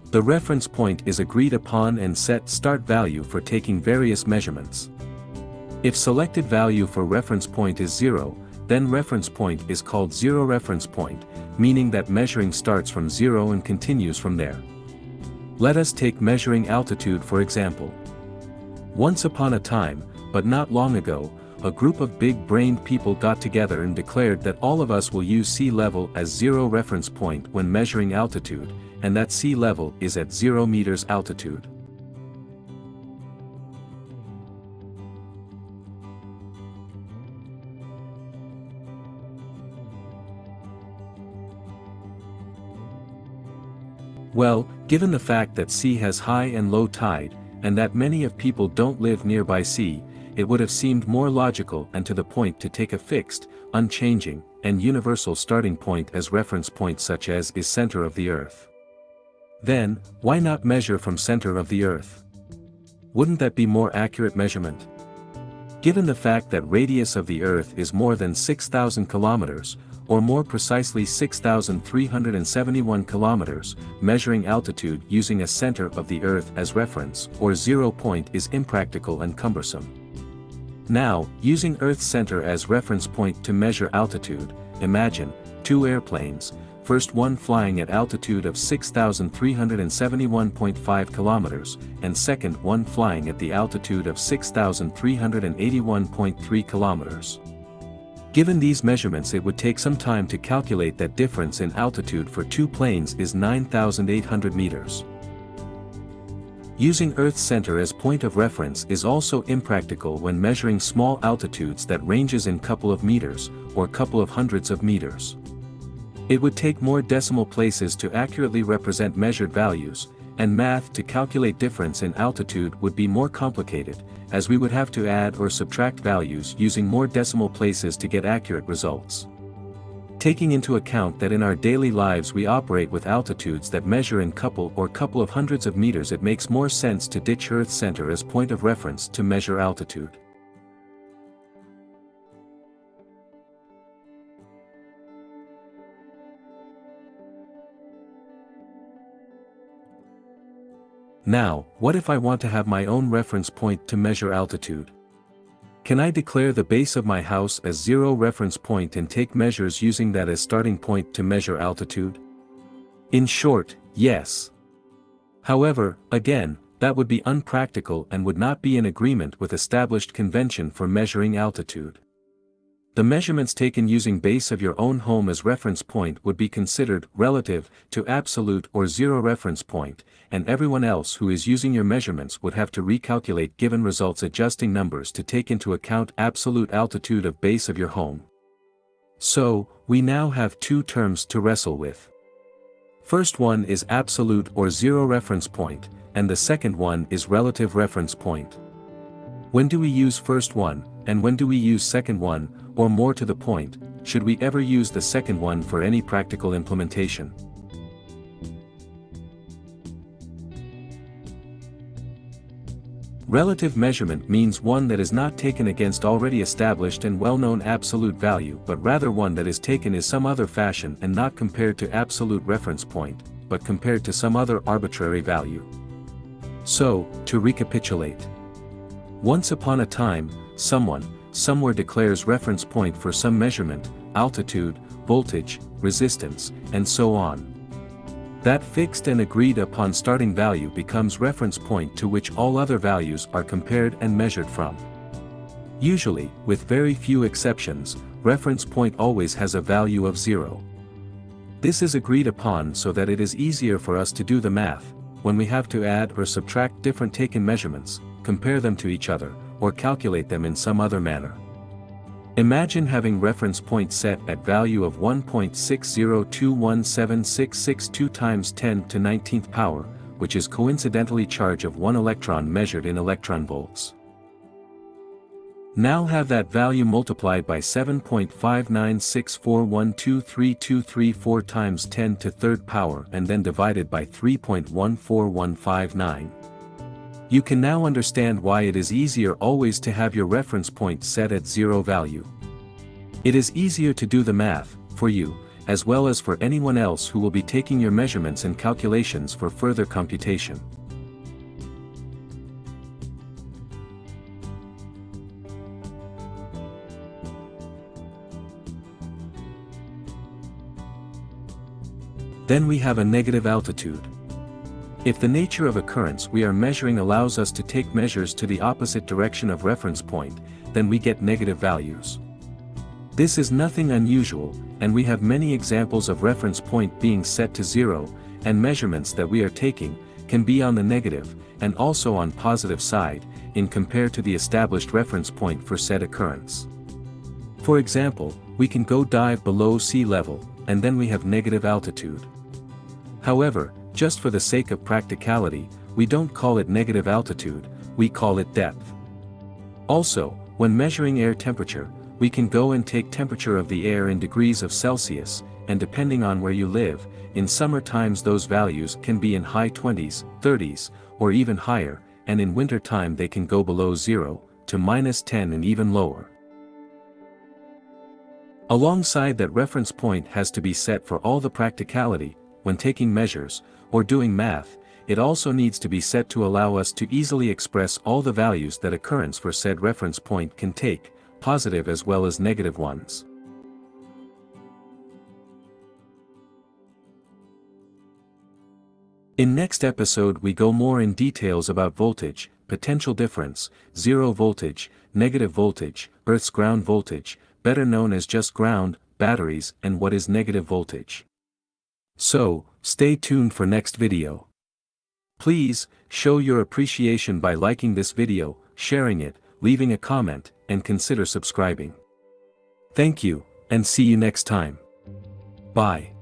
The reference point is agreed upon and set start value for taking various measurements. If selected value for reference point is 0, then reference point is called zero reference point, meaning that measuring starts from 0 and continues from there. Let us take measuring altitude for example. Once upon a time, but not long ago, a group of big-brained people got together and declared that all of us will use sea level as zero reference point when measuring altitude, and that sea level is at 0 meters altitude. Well, given the fact that sea has high and low tide, and that many of people don't live nearby sea, it would have seemed more logical and to the point to take a fixed, unchanging, and universal starting point as reference point such as is center of the Earth. Then, why not measure from center of the Earth? Wouldn't that be more accurate measurement? Given the fact that radius of the Earth is more than 6,000 kilometers, or more precisely 6,371 kilometers, measuring altitude using a center of the Earth as reference or 0 point is impractical and cumbersome. Now, using Earth's center as reference point to measure altitude, imagine, two airplanes, first one flying at altitude of 6,371.5 kilometers, and second one flying at the altitude of 6,381.3 kilometers. Given these measurements, it would take some time to calculate that difference in altitude for two planes is 9,800 meters. Using Earth's center as point of reference is also impractical when measuring small altitudes that ranges in couple of meters, or couple of hundreds of meters. It would take more decimal places to accurately represent measured values, and math to calculate difference in altitude would be more complicated, as we would have to add or subtract values using more decimal places to get accurate results. Taking into account that in our daily lives we operate with altitudes that measure in couple of hundreds of meters, it makes more sense to ditch Earth's center as point of reference to measure altitude. Now, what if I want to have my own reference point to measure altitude? Can I declare the base of my house as 0 reference point and take measures using that as starting point to measure altitude? In short, yes. However, again, that would be unpractical and would not be in agreement with established convention for measuring altitude. The measurements taken using base of your own home as reference point would be considered relative to absolute or 0 reference point, and everyone else who is using your measurements would have to recalculate given results, adjusting numbers to take into account absolute altitude of base of your home. So, we now have two terms to wrestle with. First one is absolute or 0 reference point, and the second one is relative reference point. When do we use first one, and when do we use second one, or more to the point, should we ever use the second one for any practical implementation? Relative measurement means one that is not taken against already established and well-known absolute value, but rather one that is taken in some other fashion and not compared to absolute reference point, but compared to some other arbitrary value. So, to recapitulate. Once upon a time, someone, somewhere declares reference point for some measurement, altitude, voltage, resistance, and so on. That fixed and agreed upon starting value becomes reference point to which all other values are compared and measured from. Usually, with very few exceptions, reference point always has a value of 0. This is agreed upon so that it is easier for us to do the math, when we have to add or subtract different taken measurements, compare them to each other, or calculate them in some other manner. Imagine having reference point set at value of 1.602176662 times 10 to 19th power, which is coincidentally charge of 1 electron measured in electron volts. Now have that value multiplied by 7.5964123234 times 10 to 3rd power and then divided by 3.14159. You can now understand why it is easier always to have your reference point set at 0 value. It is easier to do the math, for you, as well as for anyone else who will be taking your measurements and calculations for further computation. Then we have a negative altitude. If the nature of occurrence we are measuring allows us to take measures to the opposite direction of reference point, then we get negative values. This is nothing unusual, and we have many examples of reference point being set to 0, and measurements that we are taking can be on the negative, and also on positive side, in compare to the established reference point for said occurrence. For example, we can go dive below sea level, and then we have negative altitude. However, just for the sake of practicality, we don't call it negative altitude, we call it depth. Also, when measuring air temperature, we can go and take temperature of the air in degrees of Celsius, and depending on where you live, in summer times those values can be in high 20s, 30s, or even higher, and in winter time they can go below 0, to -10 and even lower. Alongside that reference point has to be set for all the practicality, when taking measures, or doing math, it also needs to be set to allow us to easily express all the values that occurrence for said reference point can take, positive as well as negative ones. In next episode we go more in details about voltage, potential difference, zero voltage, negative voltage, Earth's ground voltage, better known as just ground, batteries, and what is negative voltage. So, stay tuned for next video. Please, show your appreciation by liking this video, sharing it, leaving a comment, and consider subscribing. Thank you, and see you next time. Bye.